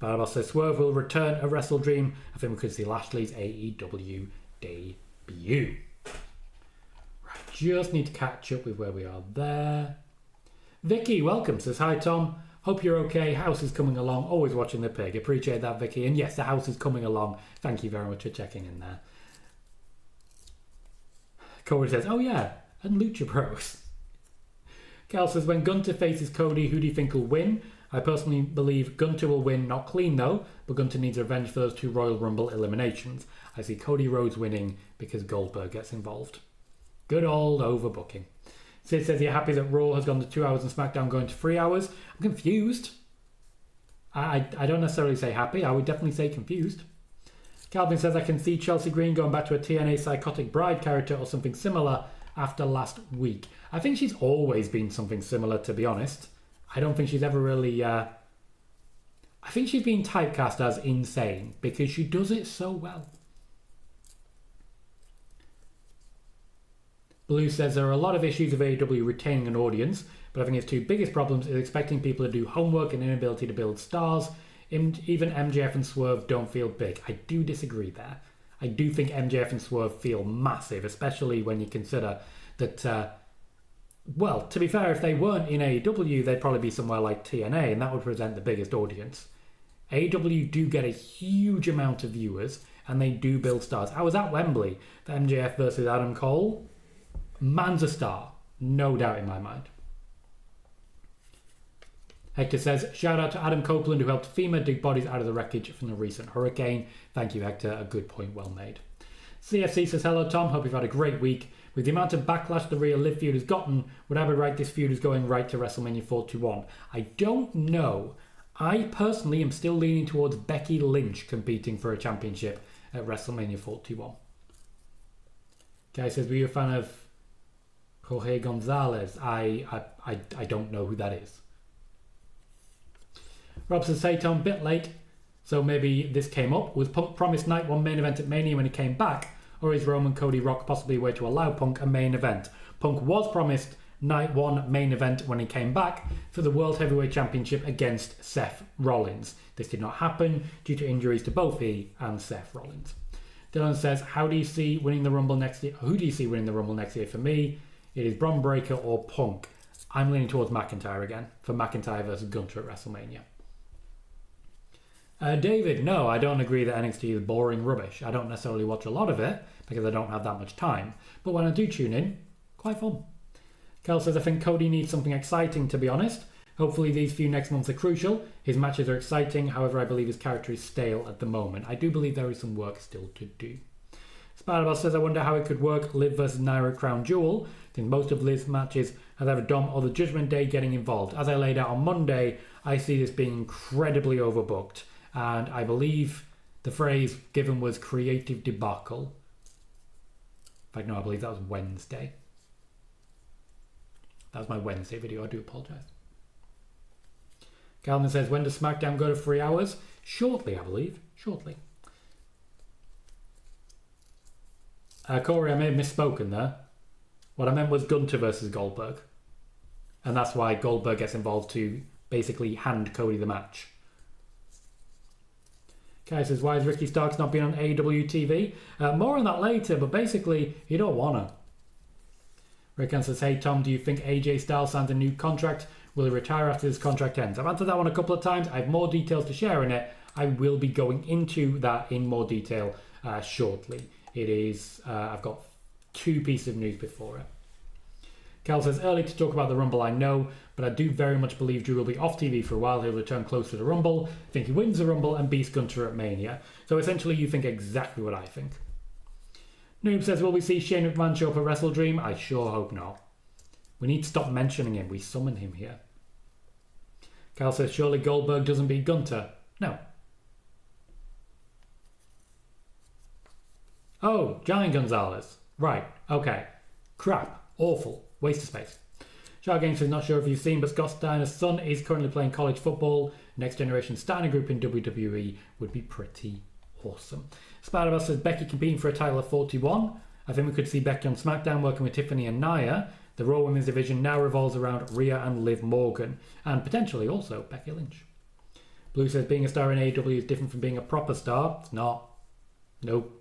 Spiderboss says, Swerve will return at WrestleDream. I think we could see Lashley's AEW debut. Right, just need to catch up with where we are there. Vicky, welcome, says, hi Tom. Hope you're okay. House is coming along. Always watching the pig. Appreciate that, Vicky. And yes, the house is coming along. Thank you very much for checking in there. Corey says, oh yeah, and Lucha Bros. Cal says, when Gunter faces Cody, who do you think will win? I personally believe Gunter will win, not clean though, but Gunter needs revenge for those 2 Royal Rumble eliminations. I see Cody Rhodes winning because Goldberg gets involved. Good old overbooking. Sid says you're happy that Raw has gone to 2 hours and SmackDown going to 3 hours. I'm confused. I don't necessarily say happy, I would definitely say confused. Calvin says I can see Chelsea Green going back to a TNA Psychotic Bride character or something similar after last week. I think she's always been something similar, to be honest. I don't think she's ever really... I think she's been typecast as insane because she does it so well. Blue says there are a lot of issues of AEW retaining an audience, but I think its 2 biggest problems is expecting people to do homework and inability to build stars. Even MJF and Swerve don't feel big. I do disagree there. I do think MJF and Swerve feel massive, especially when you consider that... well, to be fair, if they weren't in AEW, they'd probably be somewhere like TNA, and that would present the biggest audience. AEW do get a huge amount of viewers, and they do build stars. I was at Wembley for MJF versus Adam Cole. Man's a star, no doubt in my mind. Hector says, shout out to Adam Copeland who helped FEMA dig bodies out of the wreckage from the recent hurricane. Thank you, Hector. A good point, well made. CFC says, hello, Tom. Hope you've had a great week. With the amount of backlash the Rhea Liv feud has gotten, would I be right this feud is going right to WrestleMania 41? I don't know. I personally am still leaning towards Becky Lynch competing for a championship at WrestleMania 41. Guy says, were you a fan of Jorge Gonzalez? I don't know who that is. Rob says, hey Tom, bit late, so maybe this came up. Was Punk promised Night 1 main event at Mania when he came back? Or is Roman Cody Rock possibly a way to allow Punk a main event? Punk was promised Night 1 main event when he came back for the World Heavyweight Championship against Seth Rollins. This did not happen due to injuries to both he and Seth Rollins. Dylan says, how do you see winning the Rumble next year? Who do you see winning the Rumble next year? For me, it is Bron Breakker or Punk. I'm leaning towards McIntyre again for McIntyre versus Gunter at WrestleMania. David, no, I don't agree that NXT is boring rubbish. I don't necessarily watch a lot of it because I don't have that much time. But when I do tune in, quite fun. Kel says, I think Cody needs something exciting, to be honest. Hopefully these few next months are crucial. His matches are exciting. However, I believe his character is stale at the moment. I do believe there is some work still to do. Spider-Bell says, I wonder how it could work Liv versus Naira Crown Jewel, since most of Liv's matches has either Dom or the Judgment Day getting involved. As I laid out on Monday, I see this being incredibly overbooked. And I believe the phrase given was creative debacle. In fact, no, I believe that was Wednesday. That was my Wednesday video. I do apologise. Calvin says, when does SmackDown go to 3 hours? Shortly, I believe. Shortly. Corey, I may have misspoken there. What I meant was Gunter versus Goldberg. And that's why Goldberg gets involved to basically hand Cody the match. Kai says, why is Ricky Starks not been on AEW TV? More on that later, but basically, you don't want to. Rick says, hey Tom, do you think AJ Styles signs a new contract? Will he retire after this contract ends? I've answered that one a couple of times. I have more details to share in it. I will be going into that in more detail shortly. It is, I've got 2 pieces of news before it. Cal says, early to talk about the Rumble, I know, but I do very much believe Drew will be off TV for a while. He'll return close to the Rumble. I think he wins the Rumble and beats Gunter at Mania. So essentially, you think exactly what I think. Noob says, will we see Shane McMahon show up at WrestleDream? I sure hope not. We need to stop mentioning him. We summon him here. Cal says, surely Goldberg doesn't beat Gunther? No. Oh, Giant Gonzalez. Right, okay. Crap. Awful. Waste of space. Shark Games is not sure if you've seen, but Scott Steiner's son is currently playing college football. Next Generation Steiner Group in WWE would be pretty awesome. Spider-Man says Becky competing for a title at 41. I think we could see Becky on SmackDown working with Tiffany and Nia. The Raw Women's division now revolves around Rhea and Liv Morgan, and potentially also Becky Lynch. Blue says being a star in AEW is different from being a proper star. It's not. Nope.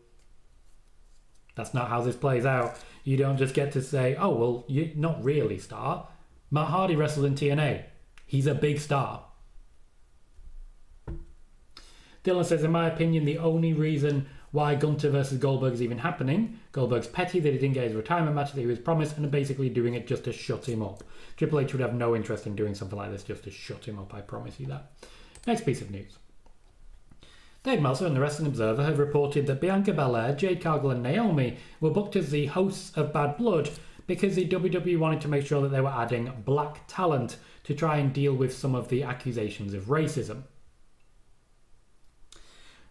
That's not how this plays out. You don't just get to say, oh, well, you're not really star. Matt Hardy wrestled in TNA. He's a big star. Dylan says, in my opinion, the only reason why Gunther versus Goldberg is even happening, Goldberg's petty that he didn't get his retirement match that he was promised and basically doing it just to shut him up. Triple H would have no interest in doing something like this just to shut him up, I promise you that. Next piece of news. Dave Meltzer and the Wrestling Observer have reported that Bianca Belair, Jade Cargill and Naomi were booked as the hosts of Bad Blood because the WWE wanted to make sure that they were adding black talent to try and deal with some of the accusations of racism.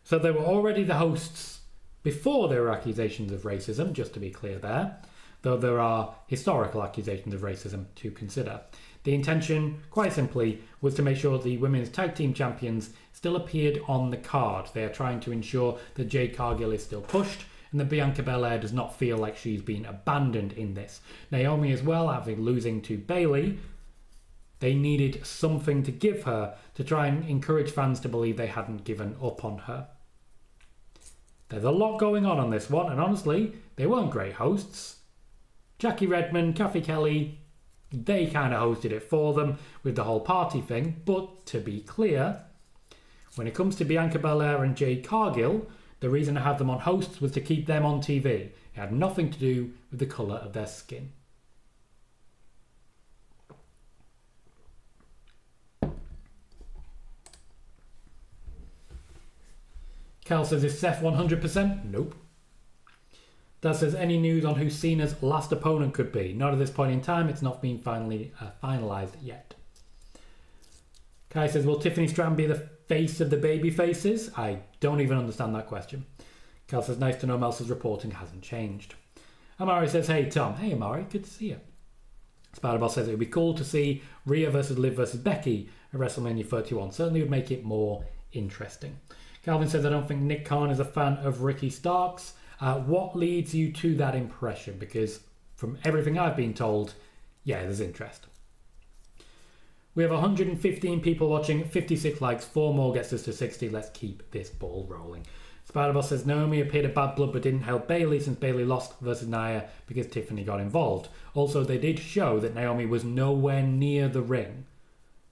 So they were already the hosts before there were accusations of racism, just to be clear there, though there are historical accusations of racism to consider. The intention, quite simply, was to make sure the women's tag team champions still appeared on the card. They are trying to ensure that Jade Cargill is still pushed and that Bianca Belair does not feel like she's been abandoned in this. Naomi as well, having losing to Bayley, they needed something to give her to try and encourage fans to believe they hadn't given up on her. There's a lot going on this one, and honestly, they weren't great hosts. Jackie Redmond, Kathy Kelly, they kind of hosted it for them with the whole party thing, but to be clear, when it comes to Bianca Belair and Jade Cargill, the reason to have them on hosts was to keep them on TV. It had nothing to do with the colour of their skin. Cal says, is Seth 100%? Nope. That says, any news on who Cena's last opponent could be? Not at this point in time. It's not been finalised yet. Kai says, will Tiffany Stratton be the face of the baby faces? I don't even understand that question. Cal says, nice to know Meltzer's reporting hasn't changed. Amari says, hey Tom. Hey Amari, good to see you. Spider-Boss says, it would be cool to see Rhea versus Liv versus Becky at WrestleMania 31. Certainly would make it more interesting. Calvin says, I don't think Nick Khan is a fan of Ricky Starks. What leads you to that impression? Because from everything I've been told, yeah, there's interest. We have 115 people watching, 56 likes, 4 more gets us to 60. Let's keep this ball rolling. Spider-Boss says, Naomi appeared at Bad Blood but didn't help Bayley since Bayley lost versus Nia because Tiffany got involved. Also, they did show that Naomi was nowhere near the ring,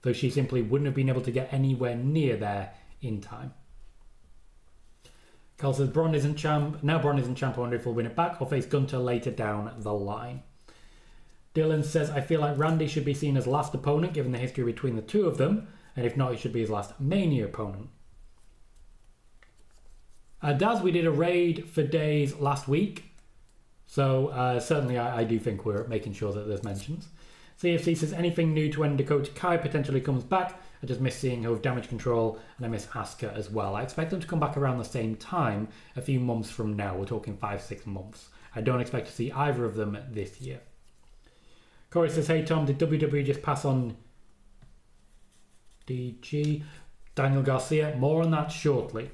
though she simply wouldn't have been able to get anywhere near there in time. Carl says, Braun isn't champ. Now Braun isn't champ. I wonder if he'll win it back or face Gunther later down the line. Dylan says, I feel like Randy should be seen as last opponent given the history between the two of them, and if not, he should be his last Mania opponent. Daz, we did a raid for days last week, so certainly I do think we're making sure that there's mentions. CFC says, anything new to when Dakota Kai potentially comes back? I just miss seeing her with Damage Control, and I miss Asuka as well. I expect them to come back around the same time a few months from now. We're talking 5-6 months. I don't expect to see either of them this year. Corey says, hey Tom, did WWE just pass on DG? Daniel Garcia? More on that shortly.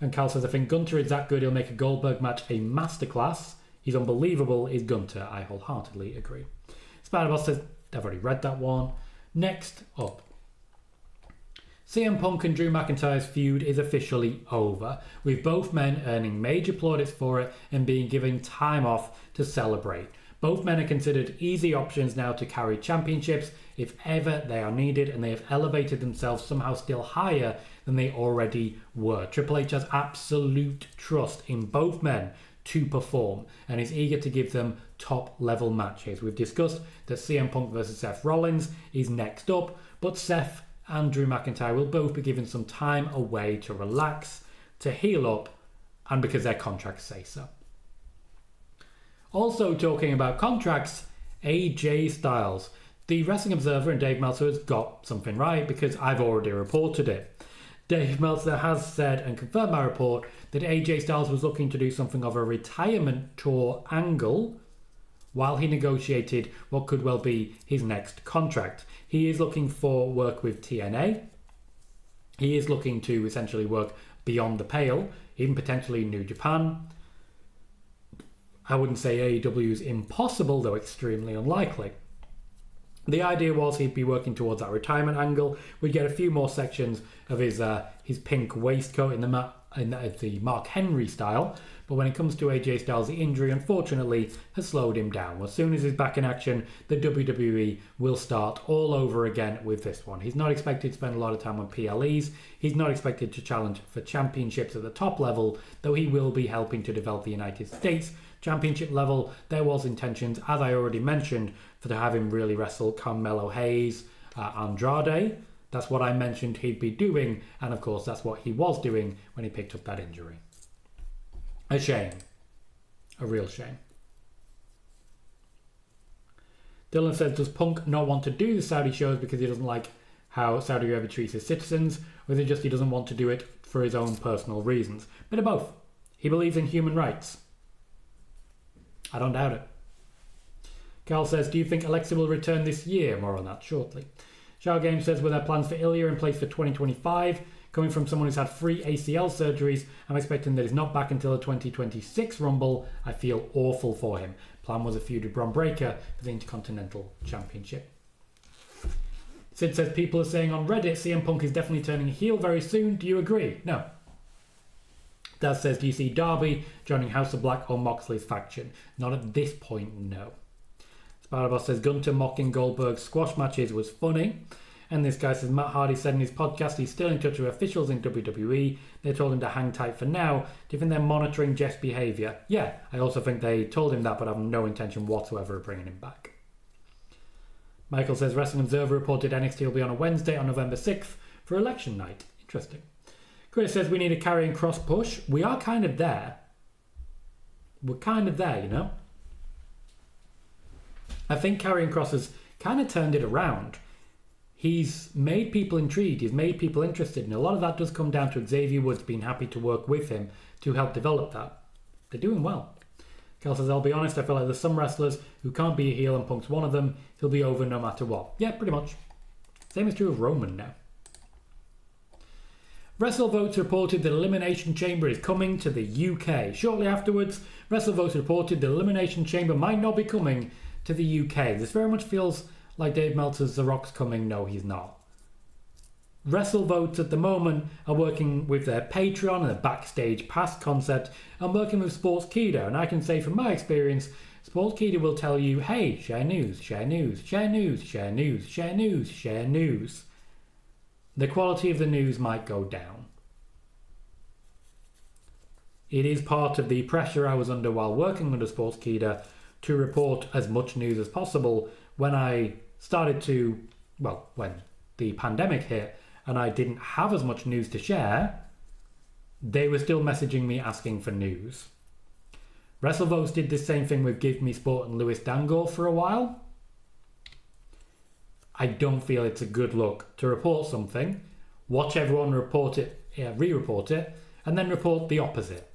And Cal says, I think Gunther is that good, he'll make a Goldberg match a masterclass. He's unbelievable, is Gunther. I wholeheartedly agree. Spider-Boss says, I've already read that one. Next up. CM Punk and Drew McIntyre's feud is officially over, with both men earning major plaudits for it and being given time off to celebrate. Both men are considered easy options now to carry championships if ever they are needed, and they have elevated themselves somehow still higher than they already were. Triple H has absolute trust in both men to perform and is eager to give them top level matches. We've discussed that CM Punk versus Seth Rollins is next up, but Seth and Drew McIntyre will both be given some time away to relax, to heal up, and because their contracts say so. Also talking about contracts, AJ Styles. The Wrestling Observer and Dave Meltzer has got something right because I've already reported it. Dave Meltzer has said and confirmed my report that AJ Styles was looking to do something of a retirement tour angle while he negotiated what could well be his next contract. He is looking for work with TNA. He is looking to essentially work beyond the pale, even potentially New Japan. I wouldn't say AEW is impossible, though extremely unlikely. The idea was he'd be working towards that retirement angle. We'd get a few more sections of his pink waistcoat in the Mark Henry style. But when it comes to AJ Styles, the injury, unfortunately, has slowed him down. As soon as he's back in action, the WWE will start all over again with this one. He's not expected to spend a lot of time on PLEs. He's not expected to challenge for championships at the top level, though he will be helping to develop the United States Championship level. There was intentions, as I already mentioned, for to have him really wrestle Carmelo Hayes, Andrade. That's what I mentioned he'd be doing, and of course that's what he was doing when he picked up that injury. A shame. A real shame. Dylan says, does Punk not want to do the Saudi shows because he doesn't like how Saudi Arabia treats his citizens, or is it just he doesn't want to do it for his own personal reasons? Bit of both. He believes in human rights. I don't doubt it. Carl says, do you think Alexa will return this year? More on that shortly. Shao Game says, were there plans for Ilya in place for 2025? Coming from someone who's had 3 ACL surgeries, I'm expecting that he's not back until the 2026 Rumble. I feel awful for him. Plan was a feud with Bron Breakker for the Intercontinental Championship. Sid says, people are saying on Reddit CM Punk is definitely turning heel very soon. Do you agree? No. Daz says, do you see Darby joining House of Black or Moxley's faction? Not at this point, no. Spider-Boss says, Gunter mocking Goldberg's squash matches was funny. And this guy says, Matt Hardy said in his podcast he's still in touch with officials in WWE. They told him to hang tight for now. Do you think they're monitoring Jeff's behaviour? Yeah, I also think they told him that, but have no intention whatsoever of bringing him back. Michael says, Wrestling Observer reported NXT will be on a Wednesday on November 6th for election night. Interesting. Chris says, we need a Karrion Kross push. We are kind of there. We're kind of there, you know. I think Karrion Kross has kind of turned it around. He's made people intrigued. He's made people interested. And a lot of that does come down to Xavier Woods being happy to work with him to help develop that. They're doing well. Cal says, I'll be honest, I feel like there's some wrestlers who can't be a heel and Punk's one of them. He'll be over no matter what. Yeah, pretty much. Same is true of Roman now. WrestleVotes reported that Elimination Chamber is coming to the UK. Shortly afterwards, WrestleVotes reported that Elimination Chamber might not be coming to the UK. This very much feels like Dave Meltzer's The Rock's coming. No, he's not. WrestleVotes at the moment are working with their Patreon and the Backstage Pass concept and working with Sportskeeda. And I can say from my experience, Sportskeeda will tell you, hey, share news, share news, share news, share news, share news, share news. The quality of the news might go down. It is part of the pressure I was under while working under Sportskeeda to report as much news as possible when I started to, well, when the pandemic hit and I didn't have as much news to share, they were still messaging me asking for news. WrestleVotes did the same thing with Give Me Sport and Lewis Dangle for a while. I don't feel it's a good look to report something, watch everyone report it, re-report it, and then report the opposite.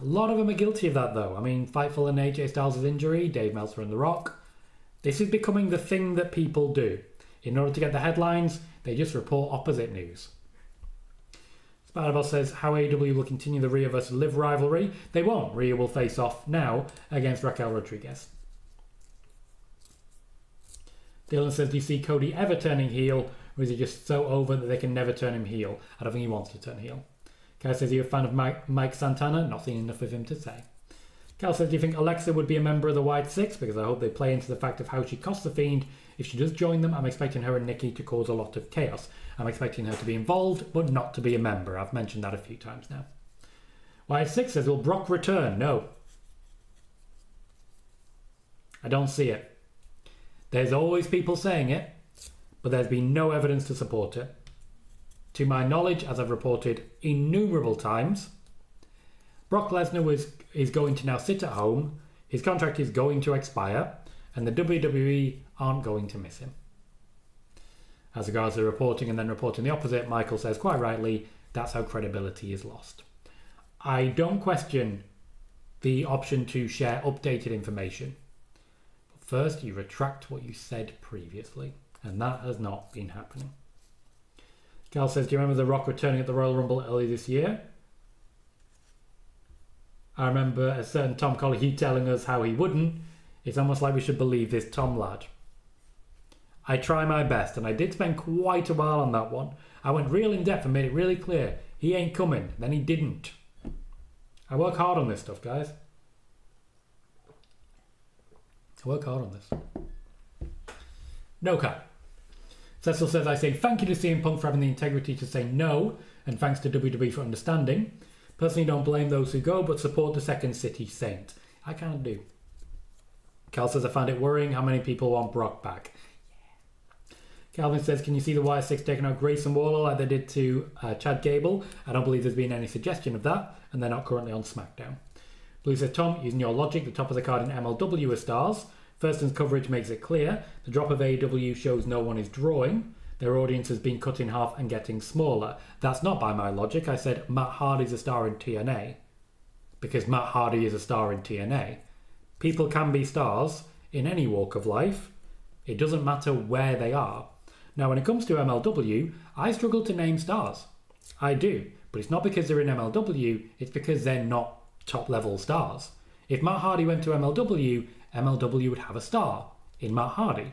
A lot of them are guilty of that, though. I mean, Fightful and AJ Styles' injury, Dave Meltzer and The Rock. This is becoming the thing that people do. In order to get the headlines, they just report opposite news. Spider-Boss says, how AEW will continue the Rhea vs. Liv rivalry? They won't. Rhea will face off now against Raquel Rodriguez. Dylan says, do you see Cody ever turning heel, or is he just so over that they can never turn him heel? I don't think he wants to turn heel. Cal says, are you a fan of Mike Santana? Not seen enough of him to say. Cal says, do you think Alexa would be a member of the White Six? Because I hope they play into the fact of how she cost the Fiend. If she does join them, I'm expecting her and Nikki to cause a lot of chaos. I'm expecting her to be involved, but not to be a member. I've mentioned that a few times now. White Six says, will Brock return? No. I don't see it. There's always people saying it, but there's been no evidence to support it. To my knowledge, as I've reported innumerable times, Brock Lesnar is going to now sit at home, his contract is going to expire, and the WWE aren't going to miss him. As regards to reporting and then reporting the opposite, Michael says quite rightly, that's how credibility is lost. I don't question the option to share updated information. But first, you retract what you said previously, and that has not been happening. Gal says, do you remember The Rock returning at the Royal Rumble early this year? I remember a certain Tom Colohue telling us how he wouldn't. It's almost like we should believe this Tom lad. I try my best, and I did spend quite a while on that one. I went real in depth and made it really clear. He ain't coming. Then he didn't. I work hard on this stuff, guys. I work hard on this. No cap. Cecil says, I say thank you to CM Punk for having the integrity to say no, and thanks to WWE for understanding. Personally, don't blame those who go, but support the Second City Saint. I kind of do. Cal says, I find it worrying how many people want Brock back. Yeah. Calvin says, can you see the Y6 taking out Grayson Waller like they did to Chad Gable? I don't believe there's been any suggestion of that, and they're not currently on SmackDown. Blue says, Tom, using your logic, the top of the card in MLW are stars. Thurston's coverage makes it clear. The drop of AEW shows no one is drawing. Their audience has been cut in half and getting smaller. That's not by my logic. I said Matt Hardy's a star in TNA. Because Matt Hardy is a star in TNA. People can be stars in any walk of life. It doesn't matter where they are. Now, when it comes to MLW, I struggle to name stars. I do. But it's not because they're in MLW. It's because they're not top-level stars. If Matt Hardy went to MLW, MLW would have a star in Matt Hardy.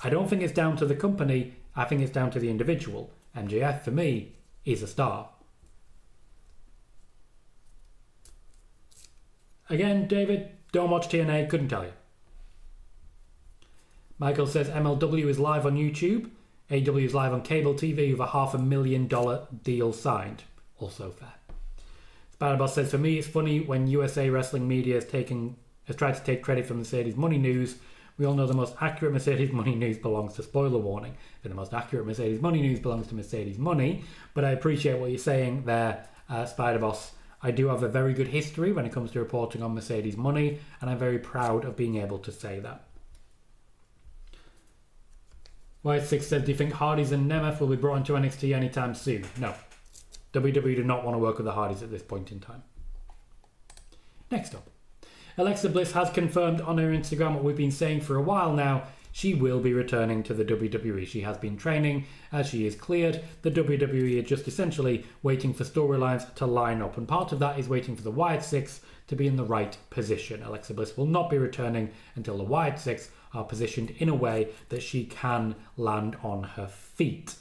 I don't think it's down to the company. I think it's down to the individual. MJF, for me, is a star. Again, David, don't watch TNA, couldn't tell you. Michael says MLW is live on YouTube. AEW is live on cable TV with a $500,000 deal signed. Also fair. Spider-Boss says, for me, it's funny when USA Wrestling Media has tried to take credit from Mercedes Money News. We all know the most accurate Mercedes Money News belongs to Spoiler Warning. And the most accurate Mercedes Money News belongs to Mercedes Money. But I appreciate what you're saying there, Spider-Boss. I do have a very good history when it comes to reporting on Mercedes Money, and I'm very proud of being able to say that. White6 says, do you think Hardys and Nemeth will be brought into NXT anytime soon? No. WWE do not want to work with the Hardys at this point in time. Next up. Alexa Bliss has confirmed on her Instagram what we've been saying for a while now. She will be returning to the WWE. She has been training as she is cleared. The WWE are just essentially waiting for storylines to line up. And part of that is waiting for the Wyatt Six to be in the right position. Alexa Bliss will not be returning until the Wyatt Six are positioned in a way that she can land on her feet.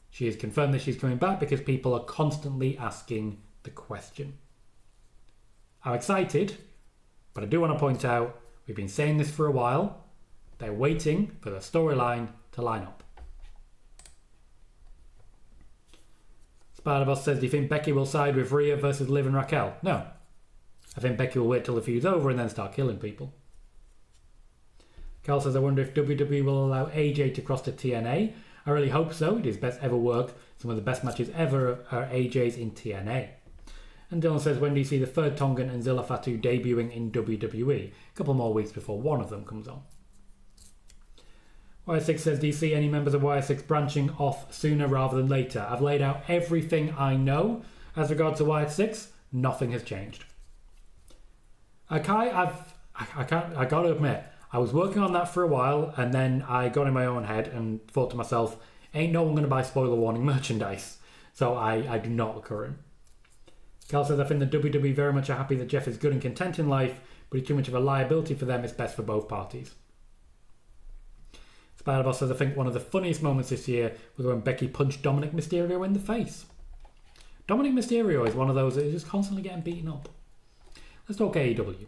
She has confirmed that she's coming back because people are constantly asking the question. I'm excited, but I do want to point out, we've been saying this for a while. They're waiting for the storyline to line up. Spider-Boss says, do you think Becky will side with Rhea versus Liv and Raquel? No. I think Becky will wait till the feud's over and then start killing people. Carl says, I wonder if WWE will allow AJ to cross to TNA. I really hope so. It is best ever work. Some of the best matches ever are AJ's in TNA. And Dylan says, when do you see the third Tongan and Zilla Fatu debuting in WWE? A couple more weeks before one of them comes on. Y6 says, do you see any members of Y6 branching off sooner rather than later? I've laid out everything I know. As regards to Y6, nothing has changed. Kai, I got to admit, I was working on that for a while, and then I got in my own head and thought to myself, ain't no one going to buy spoiler warning merchandise. So I do not occur in. Cal says, I think the WWE very much are happy that Jeff is good and content in life, but he's too much of a liability for them. It's best for both parties. Spider-Boss says, I think one of the funniest moments this year was when Becky punched Dominic Mysterio in the face. Dominic Mysterio is one of those that is just constantly getting beaten up. Let's talk AEW.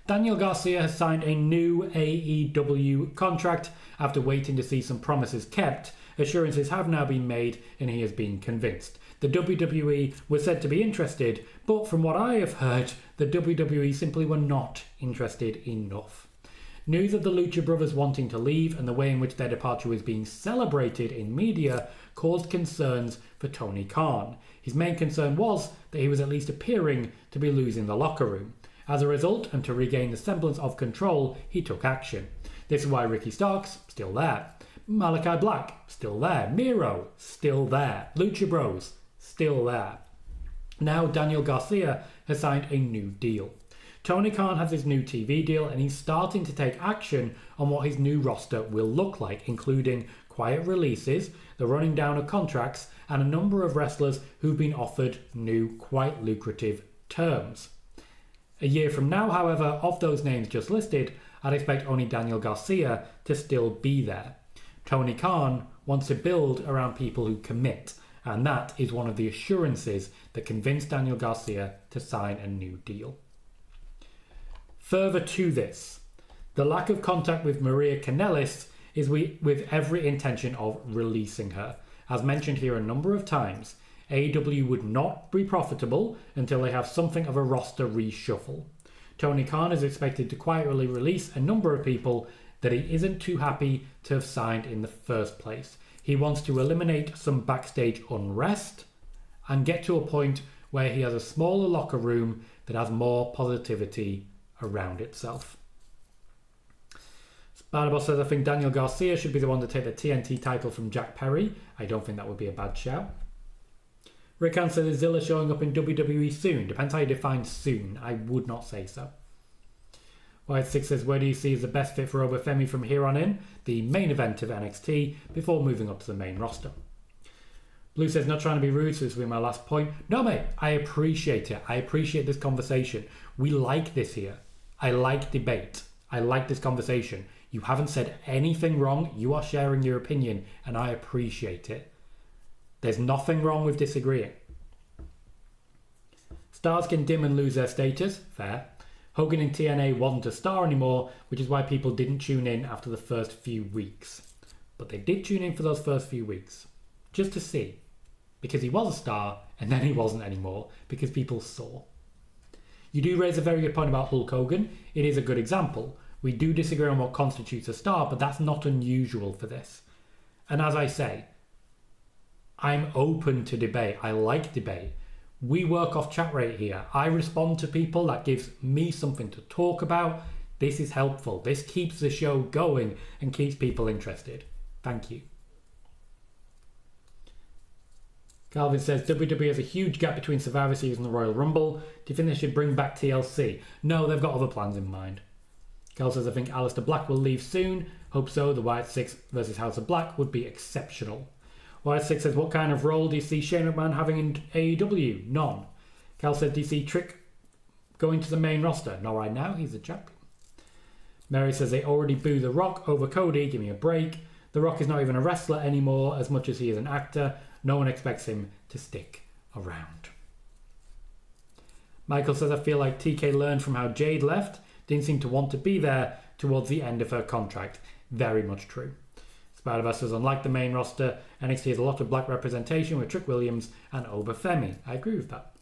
Daniel Garcia has signed a new AEW contract after waiting to see some promises kept. Assurances have now been made and he has been convinced. The WWE was said to be interested, but from what I have heard, the WWE simply were not interested enough. News of the Lucha Brothers wanting to leave and the way in which their departure was being celebrated in media caused concerns for Tony Khan. His main concern was that he was at least appearing to be losing the locker room. As a result, and to regain the semblance of control, he took action. This is why Ricky Starks, still there. Malachi Black, still there. Miro, still there. Lucha Bros, still there. Now Daniel Garcia has signed a new deal. Tony Khan has his new TV deal and he's starting to take action on what his new roster will look like, including quiet releases, the running down of contracts, and a number of wrestlers who've been offered new, quite lucrative terms. A year from now, however, of those names just listed, I'd expect only Daniel Garcia to still be there. Tony Khan wants to build around people who commit, and that is one of the assurances that convinced Daniel Garcia to sign a new deal. Further to this, the lack of contact with Maria Kanellis is with every intention of releasing her. As mentioned here a number of times, AEW would not be profitable until they have something of a roster reshuffle. Tony Khan is expected to quietly release a number of people that he isn't too happy to have signed in the first place. He wants to eliminate some backstage unrest and get to a point where he has a smaller locker room that has more positivity around itself. Spider-Boss says, I think Daniel Garcia should be the one to take the TNT title from Jack Perry. I don't think that would be a bad shout. Rick Ann says, is Zilla showing up in WWE soon? Depends how you define soon. I would not say so. White Six says, where do you see as the best fit for Obafemi from here on in? The main event of NXT before moving up to the main roster. Blue says, not trying to be rude, so this will be my last point. No, mate, I appreciate it. I appreciate this conversation. We like this here. I like debate. I like this conversation. You haven't said anything wrong. You are sharing your opinion, and I appreciate it. There's nothing wrong with disagreeing. Stars can dim and lose their status. Fair. Hogan in TNA wasn't a star anymore, which is why people didn't tune in after the first few weeks. But they did tune in for those first few weeks. Just to see. Because he was a star, and then he wasn't anymore, because people saw. You do raise a very good point about Hulk Hogan. It is a good example. We do disagree on what constitutes a star, but that's not unusual for this. And as I say, I'm open to debate. I like debate. We work off chat rate here. I respond to people. That gives me something to talk about. This is helpful. This keeps the show going and keeps people interested. Thank you. Calvin says, WWE has a huge gap between Survivor Series and the Royal Rumble. Do you think they should bring back TLC? No, they've got other plans in mind. Cal says, I think Aleister Black will leave soon. Hope so. The White Six versus House of Black would be exceptional. White Six says, what kind of role do you see Shane McMahon having in AEW? None. Cal said, do you see Trick going to the main roster? Not right now. He's the champion. Mary says, they already boo The Rock over Cody. Give me a break. The Rock is not even a wrestler anymore as much as he is an actor. No one expects him to stick around. Michael says, I feel like TK learned from how Jade left. Didn't seem to want to be there towards the end of her contract. Very much true. Spider-Verse says, unlike the main roster, NXT has a lot of black representation with Trick Williams and Obafemi. I agree with that.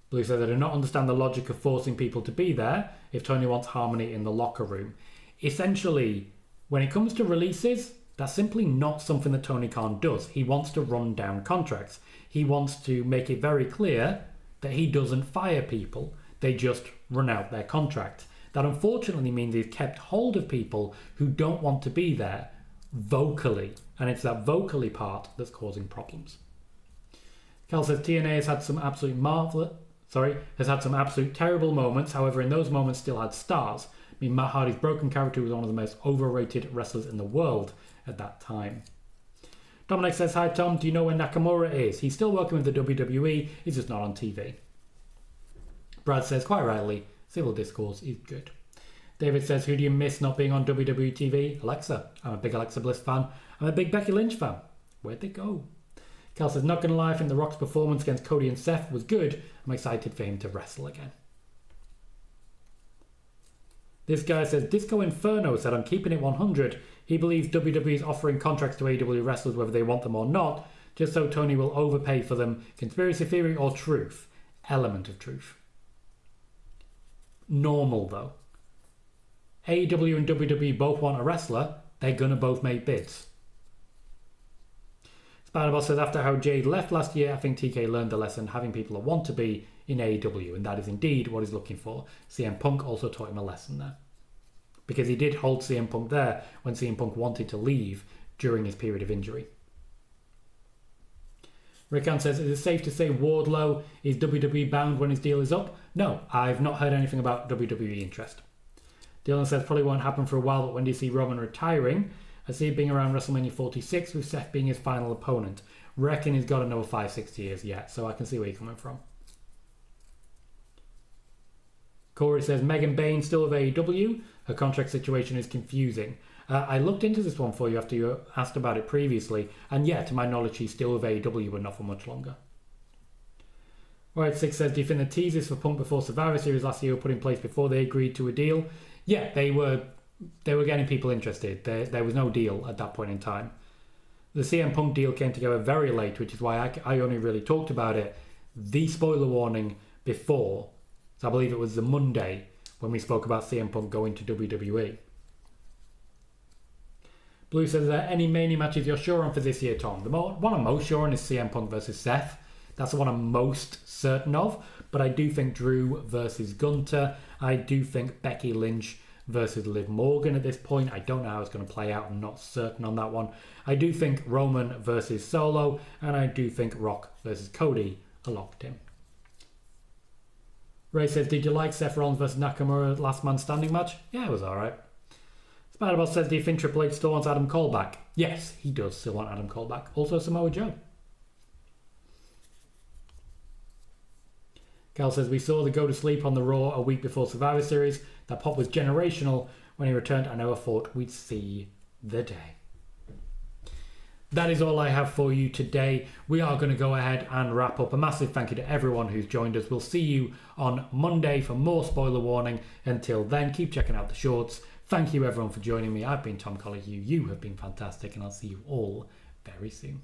Blue says, I do not understand the logic of forcing people to be there if Tony wants harmony in the locker room. Essentially, when it comes to releases, that's simply not something that Tony Khan does. He wants to run down contracts. He wants to make it very clear that he doesn't fire people. They just run out their contract. That unfortunately means he's kept hold of people who don't want to be there vocally. And it's that vocally part that's causing problems. Cal says TNA has had some absolute terrible moments. However, in those moments still had stars. I mean, Matt Hardy's broken character was one of the most overrated wrestlers in the world at that time. Dominic says, hi Tom, do you know where Nakamura is? He's still working with the WWE, he's just not on TV. Brad says, quite rightly, civil discourse is good. David says, who do you miss not being on WWE TV? Alexa. I'm a big Alexa Bliss fan. I'm a big Becky Lynch fan. Where'd they go? Cal says, not gonna lie, I think The Rock's performance against Cody and Seth was good. I'm excited for him to wrestle again. This guy says, Disco Inferno said, I'm keeping it 100. He believes WWE is offering contracts to AEW wrestlers whether they want them or not, just so Tony will overpay for them. Conspiracy theory or truth? Element of truth. Normal, though. AEW and WWE both want a wrestler, they're going to both make bids. Spider-Boss says, after how Jade left last year, I think TK learned the lesson, having people that want to be in AEW, and that is indeed what he's looking for. CM Punk also taught him a lesson there. Because he did hold CM Punk there when CM Punk wanted to leave during his period of injury. Rickan says, is it safe to say Wardlow is WWE bound when his deal is up? No, I've not heard anything about WWE interest. Dylan says, probably won't happen for a while, but when do you see Roman retiring? I see it being around WrestleMania 46 with Seth being his final opponent. Reckon he's got another 5-6 years yet, so I can see where you're coming from. Corey says, Megan Bain still of AEW. Her contract situation is confusing. I looked into this one for you after you asked about it previously, and yeah, to my knowledge, she's still with AEW, but not for much longer. Alright, Six says, do you think the teasers for Punk before Survivor Series last year were put in place before they agreed to a deal? Yeah, they were getting people interested. There was no deal at that point in time. The CM Punk deal came together very late, which is why I only really talked about it. The spoiler warning before, so I believe it was the Monday when we spoke about CM Punk going to WWE. Blue says, are there any Mania matches you're sure on for this year, Tom? The one I'm most sure on is CM Punk versus Seth. That's the one I'm most certain of. But I do think Drew versus Gunter. I do think Becky Lynch versus Liv Morgan at this point. I don't know how it's going to play out. I'm not certain on that one. I do think Roman versus Solo. And I do think Rock versus Cody are locked in. Ray says, did you like Seth Rollins versus Nakamura last man standing match? Yeah, it was alright. Spider-Bot says, do you think Triple H still wants Adam Cole back? Yes, he does still want Adam Cole back. Also Samoa Joe. Cal says, we saw the go to sleep on the Raw a week before Survivor Series. That pop was generational. When he returned, I never thought we'd see the day. That is all I have for you today. We are going to go ahead and wrap up. A massive thank you to everyone who's joined us. We'll see you on Monday for more spoiler warning. Until then, keep checking out the shorts. Thank you everyone for joining me. I've been Tom Colohue. You have been fantastic, and I'll see you all very soon.